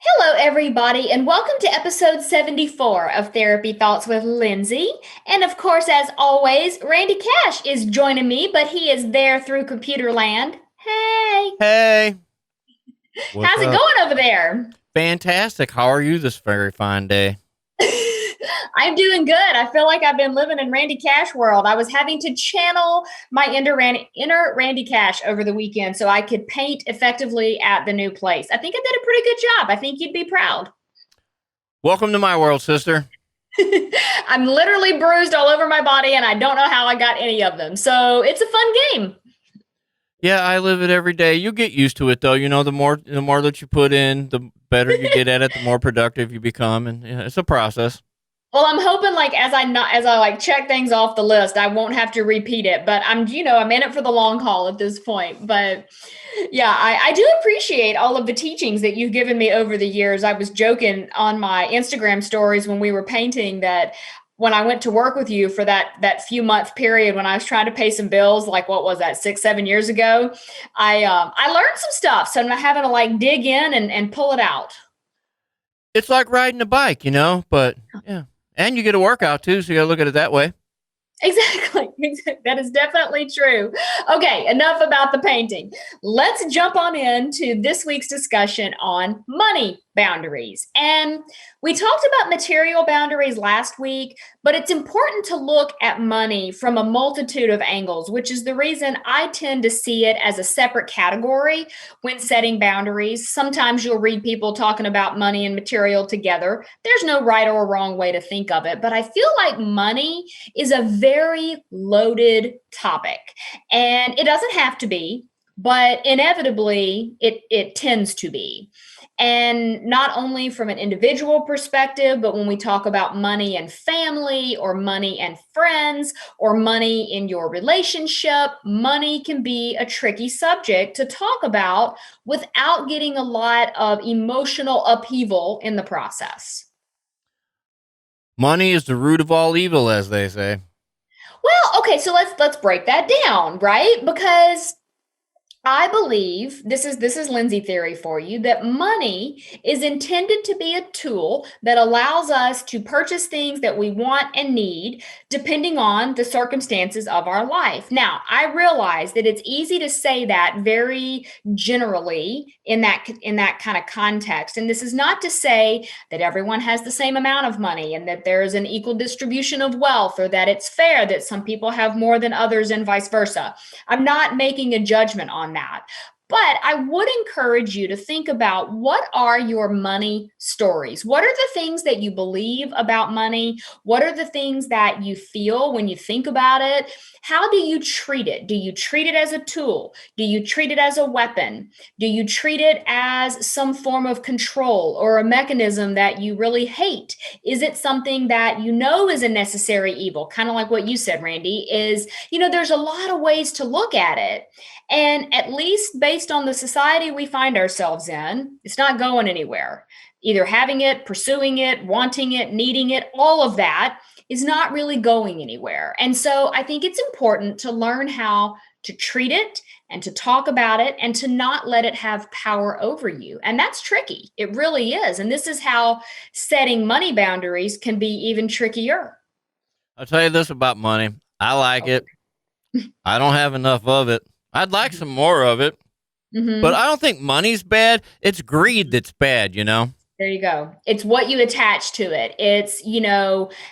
Hello, everybody, and welcome to episode 74 of Therapy Thoughts with Lindsay. And of course, as always, Randy Cash is joining me, but he is there through computer land. Hey, Hey, what's how's it up? going over there? Fantastic. How are you this very fine day? I'm doing good. I feel like I've been living in Randy Cash world. I was having to channel my inner Randy Cash over the weekend so I could paint effectively at the new place. I think I did a pretty good job. I think you'd be proud. Welcome to my world, sister. I'm literally bruised all over my body and I don't know how I got any of them. So it's a fun game. Yeah, I live it every day. You get used to it though. You know, the more that you put in, the better you get at it, the more productive you become, and yeah, it's a process. Well, I'm hoping like as I like check things off the list, I won't have to repeat it. But I'm in it for the long haul at this point. But yeah, I do appreciate all of the teachings that you've given me over the years. I was joking on my Instagram stories when we were painting that when I went to work with you for that few month period when I was trying to pay some bills, like what was that, 6, 7 years ago, I learned some stuff. So I'm not having to like dig in and pull it out. It's like riding a bike, but yeah. And you get a workout too, so you gotta look at it that way. Exactly. That is definitely true. Okay, enough about the painting. Let's jump on into this week's discussion on money boundaries. And we talked about material boundaries last week, but it's important to look at money from a multitude of angles, which is the reason I tend to see it as a separate category when setting boundaries. Sometimes you'll read people talking about money and material together. There's no right or wrong way to think of it, but I feel like money is a very loaded topic. And it doesn't have to be, but inevitably it tends to be. And not only from an individual perspective, but when we talk about money and family, or money and friends, or money in your relationship, money can be a tricky subject to talk about without getting a lot of emotional upheaval in the process. Money is the root of all evil, as they say. Well, okay, so let's break that down, right? Because I believe this is Lindsay theory for you that money is intended to be a tool that allows us to purchase things that we want and need depending on the circumstances of our life. Now, I realize that it's easy to say that very generally in that kind of context. And this is not to say that everyone has the same amount of money and that there is an equal distribution of wealth or that it's fair that some people have more than others and vice versa. I'm not making a judgment on that. But I would encourage you to think about what are your money stories? What are the things that you believe about money? What are the things that you feel when you think about it? How do you treat it? Do you treat it as a tool? Do you treat it as a weapon? Do you treat it as some form of control or a mechanism that you really hate? Is it something that you know is a necessary evil? Kind of like what you said, Randy, there's a lot of ways to look at it. And at least based on the society we find ourselves in, it's not going anywhere. Either having it, pursuing it, wanting it, needing it, all of that is not really going anywhere. And so I think it's important to learn how to treat it and to talk about it and to not let it have power over you. And that's tricky. It really is. And this is how setting money boundaries can be even trickier. I'll tell you this about money. I like it. I don't have enough of it. I'd like some more of it, but Mm-hmm. I don't think money's bad. It's greed that's bad. There you go. It's what you attach to it.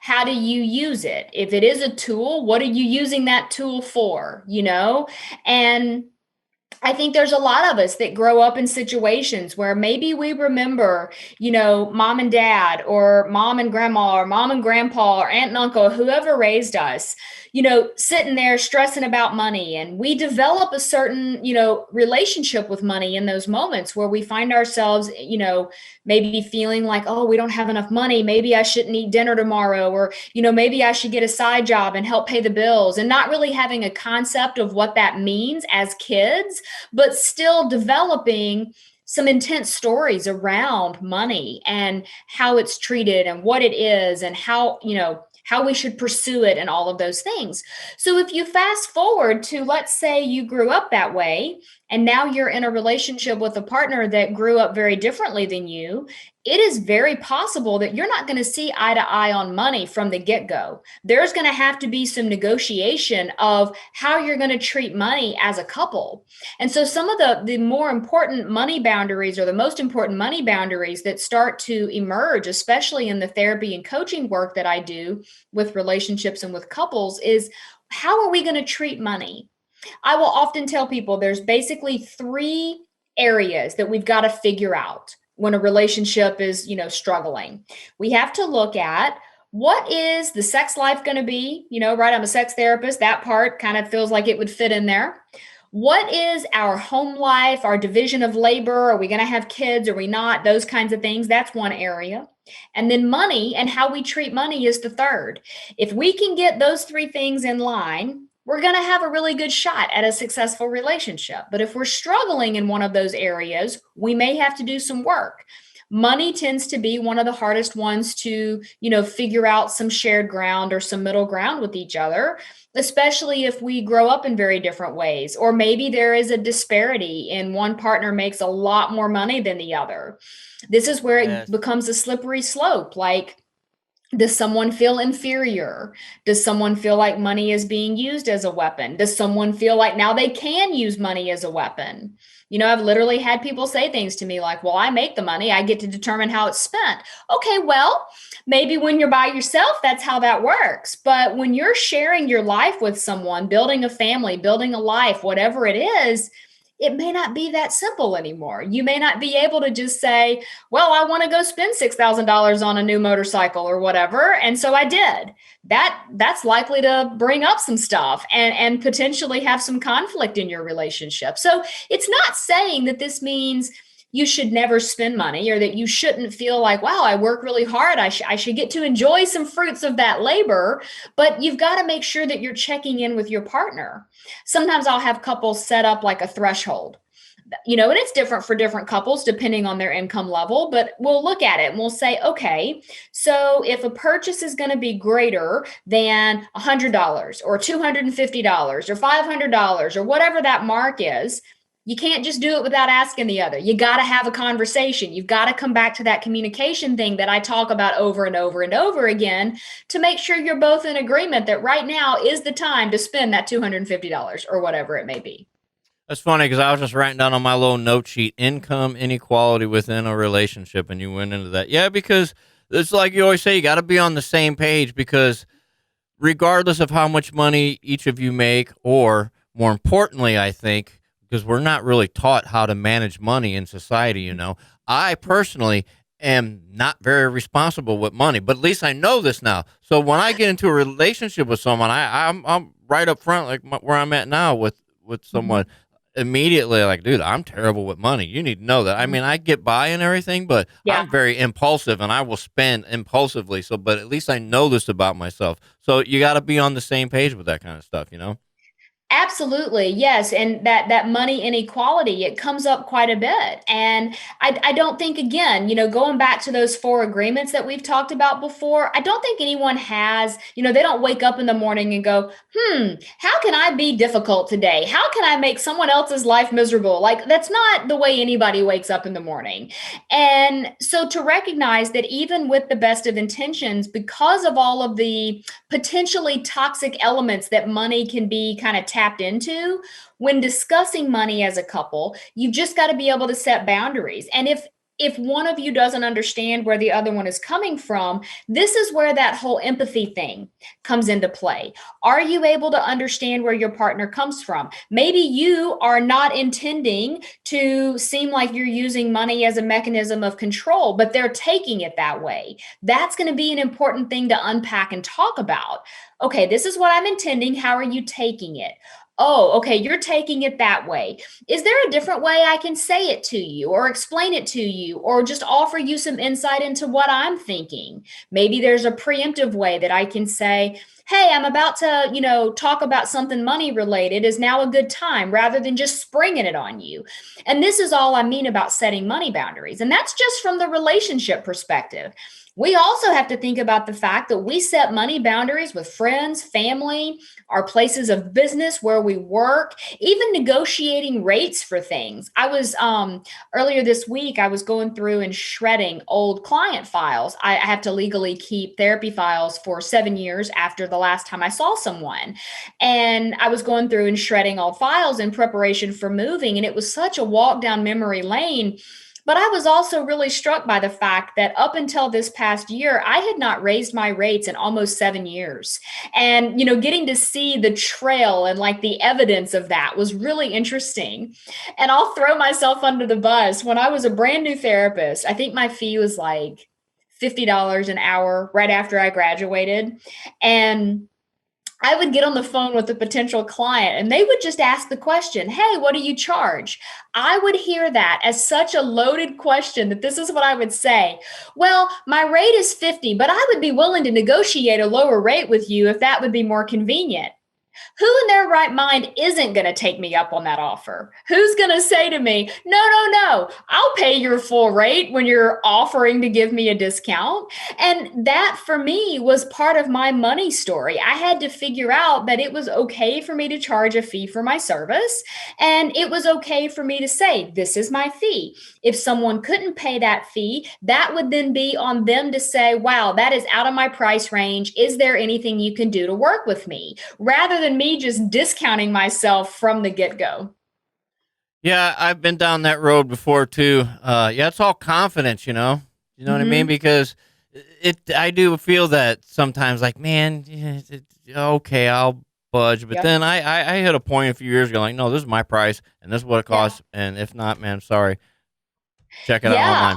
How do you use it? If it is a tool, what are you using that tool for? And I think there's a lot of us that grow up in situations where maybe we remember, mom and dad, or mom and grandma, or mom and grandpa, or aunt and uncle, whoever raised us, sitting there stressing about money. And we develop a certain, relationship with money in those moments where we find ourselves, maybe feeling like, oh, we don't have enough money. Maybe I shouldn't eat dinner tomorrow. Or, maybe I should get a side job and help pay the bills, and not really having a concept of what that means as kids, but still developing some intense stories around money and how it's treated and what it is and how we should pursue it and all of those things. So if you fast forward to, let's say you grew up that way and now you're in a relationship with a partner that grew up very differently than you, it is very possible that you're not going to see eye to eye on money from the get go. There's going to have to be some negotiation of how you're going to treat money as a couple. And so, some of the more important money boundaries, or the most important money boundaries that start to emerge, especially in the therapy and coaching work that I do with relationships and with couples, is how are we going to treat money? I will often tell people there's basically three areas that we've got to figure out when a relationship is, struggling. We have to look at what is the sex life going to be, right? I'm a sex therapist. That part kind of feels like it would fit in there. What is our home life, our division of labor? Are we going to have kids? Are we not? Those kinds of things. That's one area. And then money and how we treat money is the third. If we can get those three things in line, we're going to have a really good shot at a successful relationship. But if we're struggling in one of those areas, we may have to do some work. Money tends to be one of the hardest ones to, figure out some shared ground or some middle ground with each other, especially if we grow up in very different ways. Or maybe there is a disparity and one partner makes a lot more money than the other. This is where it Yes. becomes a slippery slope. Like, does someone feel inferior? Does someone feel like money is being used as a weapon? Does someone feel like now they can use money as a weapon? I've literally had people say things to me like, well, I make the money, I get to determine how it's spent. Okay, well, maybe when you're by yourself, that's how that works. But when you're sharing your life with someone, building a family, building a life, whatever it is, it may not be that simple anymore. You may not be able to just say, well, I want to go spend $6,000 on a new motorcycle or whatever. And so I did. That's likely to bring up some stuff and potentially have some conflict in your relationship. So it's not saying that this means you should never spend money, or that you shouldn't feel like, wow, I work really hard. I should get to enjoy some fruits of that labor. But you've got to make sure that you're checking in with your partner. Sometimes I'll have couples set up like a threshold, and it's different for different couples depending on their income level, but we'll look at it and we'll say, okay, so if a purchase is going to be greater than $100 or $250 or $500 or whatever that mark is, you can't just do it without asking the other. You got to have a conversation. You've got to come back to that communication thing that I talk about over and over and over again to make sure you're both in agreement that right now is the time to spend that $250 or whatever it may be. That's funny because I was just writing down on my little note sheet income inequality within a relationship, and you went into that. Yeah, because it's like you always say, you got to be on the same page because regardless of how much money each of you make, or more importantly, I think, because we're not really taught how to manage money in society, I personally am not very responsible with money, but at least I know this now. So when I get into a relationship with someone, I'm right up front, like where I'm at now with someone. Mhm. Immediately like, dude, I'm terrible with money. You need to know that. I mean, I get by and everything, but Yeah. I'm very impulsive and I will spend impulsively. So, but at least I know this about myself. So you got to be on the same page with that kind of stuff. Absolutely, yes, and that money inequality, it comes up quite a bit, and I don't think, again, going back to those four agreements that we've talked about before, I don't think anyone has, they don't wake up in the morning and go, how can I be difficult today? How can I make someone else's life miserable? Like, that's not the way anybody wakes up in the morning. And so to recognize that even with the best of intentions, because of all of the potentially toxic elements that money can be kind of tapped into, when discussing money as a couple, you've just got to be able to set boundaries. And if one of you doesn't understand where the other one is coming from, this is where that whole empathy thing comes into play. Are you able to understand where your partner comes from? Maybe you are not intending to seem like you're using money as a mechanism of control, but they're taking it that way. That's going to be an important thing to unpack and talk about. Okay, this is what I'm intending. How are you taking it? Oh, okay, you're taking it that way. Is there a different way I can say it to you or explain it to you or just offer you some insight into what I'm thinking? Maybe there's a preemptive way that I can say, hey, I'm about to, talk about something money related. Is now a good time, rather than just springing it on you? And this is all I mean about setting money boundaries. And that's just from the relationship perspective. We also have to think about the fact that we set money boundaries with friends, family, our places of business where we work, even negotiating rates for things. I was earlier this week, I was going through and shredding old client files. I have to legally keep therapy files for 7 years after the last time I saw someone. And I was going through and shredding old files in preparation for moving. And it was such a walk down memory lane. But I was also really struck by the fact that up until this past year, I had not raised my rates in almost 7 years. And, getting to see the trail and like the evidence of that was really interesting. And I'll throw myself under the bus. When I was a brand new therapist, I think my fee was like $50 an hour right after I graduated. And I would get on the phone with a potential client and they would just ask the question, "Hey, what do you charge?" I would hear that as such a loaded question that this is what I would say. "Well, my rate is 50, but I would be willing to negotiate a lower rate with you if that would be more convenient." Who in their right mind isn't going to take me up on that offer? Who's going to say to me, "No, no, no, I'll pay your full rate when you're offering to give me a discount"? And that for me was part of my money story. I had to figure out that it was okay for me to charge a fee for my service. And it was okay for me to say, "This is my fee." If someone couldn't pay that fee, that would then be on them to say, "Wow, that is out of my price range. Is there anything you can do to work with me?" Rather than me just discounting myself from the get go. Yeah, I've been down that road before too. Yeah, it's all confidence, you know. You know what I mean? Hmm. Because I do feel that sometimes, like, man, yeah, okay, I'll budge. But Yep. then I hit a point a few years ago, like, no, this is my price, and this is what it Yeah. costs. And if not, man, sorry, check it out Yeah, online.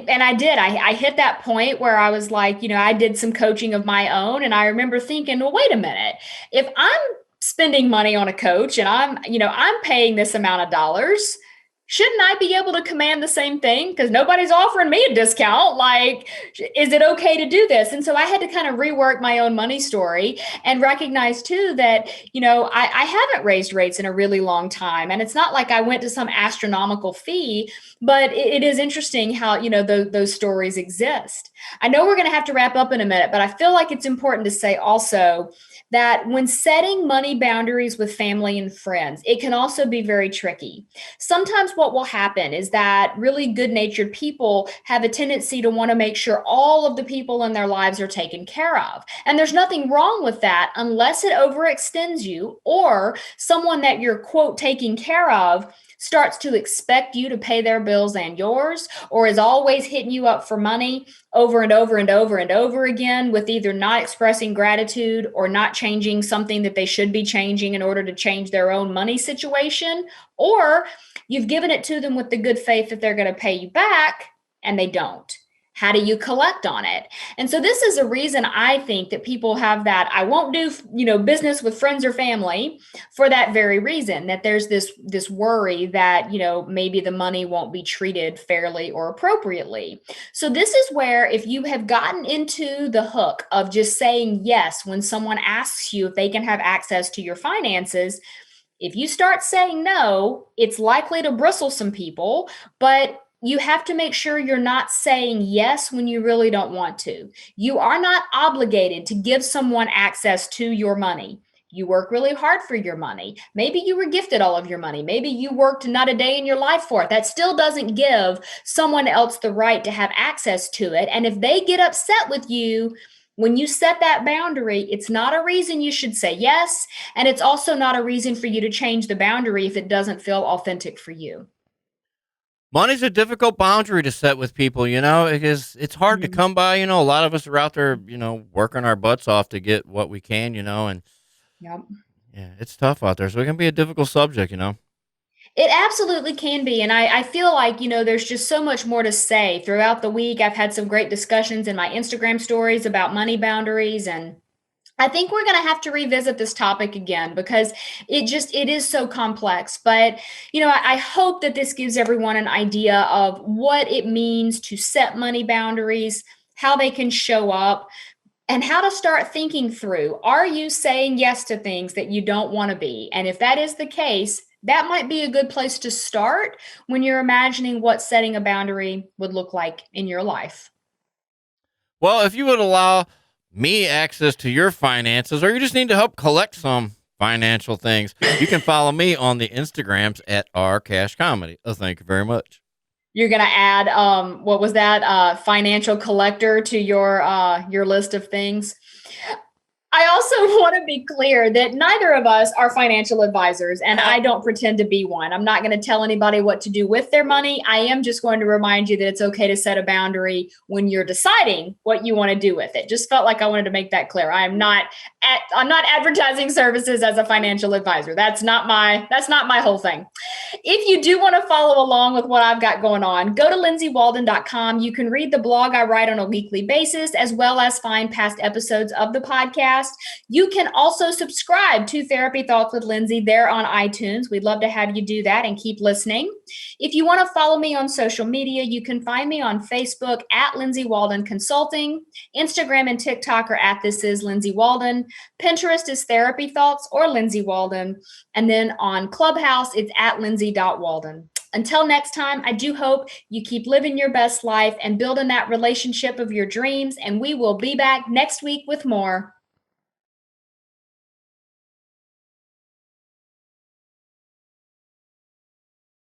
and I did. I hit that point where I was like, I did some coaching of my own and I remember thinking, "Well, wait a minute. If I'm spending money on a coach and I'm paying this amount of dollars, shouldn't I be able to command the same thing because nobody's offering me a discount? Like, is it okay to do this?" And so I had to kind of rework my own money story and recognize too that, I haven't raised rates in a really long time. And it's not like I went to some astronomical fee, but it is interesting how, those stories exist. I know we're going to have to wrap up in a minute, but I feel like it's important to say also that when setting money boundaries with family and friends, it can also be very tricky. Sometimes what will happen is that really good natured people have a tendency to want to make sure all of the people in their lives are taken care of. And there's nothing wrong with that unless it overextends you or someone that you're, quote, taking care of starts to expect you to pay their bills and yours, or is always hitting you up for money over and over and over and over again with either not expressing gratitude or not changing something that they should be changing in order to change their own money situation, or you've given it to them with the good faith that they're going to pay you back and they don't. How do you collect on it? And so this is a reason I think that people have that "I won't do, business with friends or family" for that very reason, that there's this worry that, maybe the money won't be treated fairly or appropriately. So this is where if you have gotten into the hook of just saying yes when someone asks you if they can have access to your finances, if you start saying no, it's likely to bristle some people, but you have to make sure you're not saying yes when you really don't want to. You are not obligated to give someone access to your money. You work really hard for your money. Maybe you were gifted all of your money. Maybe you worked not a day in your life for it. That still doesn't give someone else the right to have access to it. And if they get upset with you, when you set that boundary, it's not a reason you should say yes. And it's also not a reason for you to change the boundary if it doesn't feel authentic for you. Money's a difficult boundary to set with people, you know, because it's hard to Mhm. come by. You know, a lot of us are out there, you know, working our butts off to get what we can, you know, and Yep. yeah, it's tough out there. So it can be a difficult subject, you know. It absolutely can be. And I feel like, there's just so much more to say. Throughout the week, I've had some great discussions in my Instagram stories about money boundaries. And I think we're going to have to revisit this topic again because it is so complex. But, I hope that this gives everyone an idea of what it means to set money boundaries, how they can show up, and how to start thinking through, are you saying yes to things that you don't want to be? And if that is the case, that might be a good place to start when you're imagining what setting a boundary would look like in your life. Well, if you would allow me access to your finances, or you just need to help collect some financial things, you can follow me on the Instagrams at rcashcomedy. Thank you very much. You're gonna add what was that financial collector to your list of things. I also want to be clear that neither of us are financial advisors, and I don't pretend to be one. I'm not going to tell anybody what to do with their money. I am just going to remind you that it's okay to set a boundary when you're deciding what you want to do with it. Just felt like I wanted to make that clear. I'm not advertising services as a financial advisor. That's not my whole thing. If you do want to follow along with what I've got going on, go to lindsaywalden.com. You can read the blog I write on a weekly basis, as well as find past episodes of the podcast. You can also subscribe to Therapy Thoughts with Lindsay there on iTunes. We'd love to have you do that and keep listening. If you want to follow me on social media, you can find me on Facebook at Lindsay Walden Consulting. Instagram and TikTok are at This Is Lindsay Walden. Pinterest is Therapy Thoughts or Lindsay Walden. And then on Clubhouse, it's at Lindsay.Walden. Until next time, I do hope you keep living your best life and building that relationship of your dreams. And we will be back next week with more.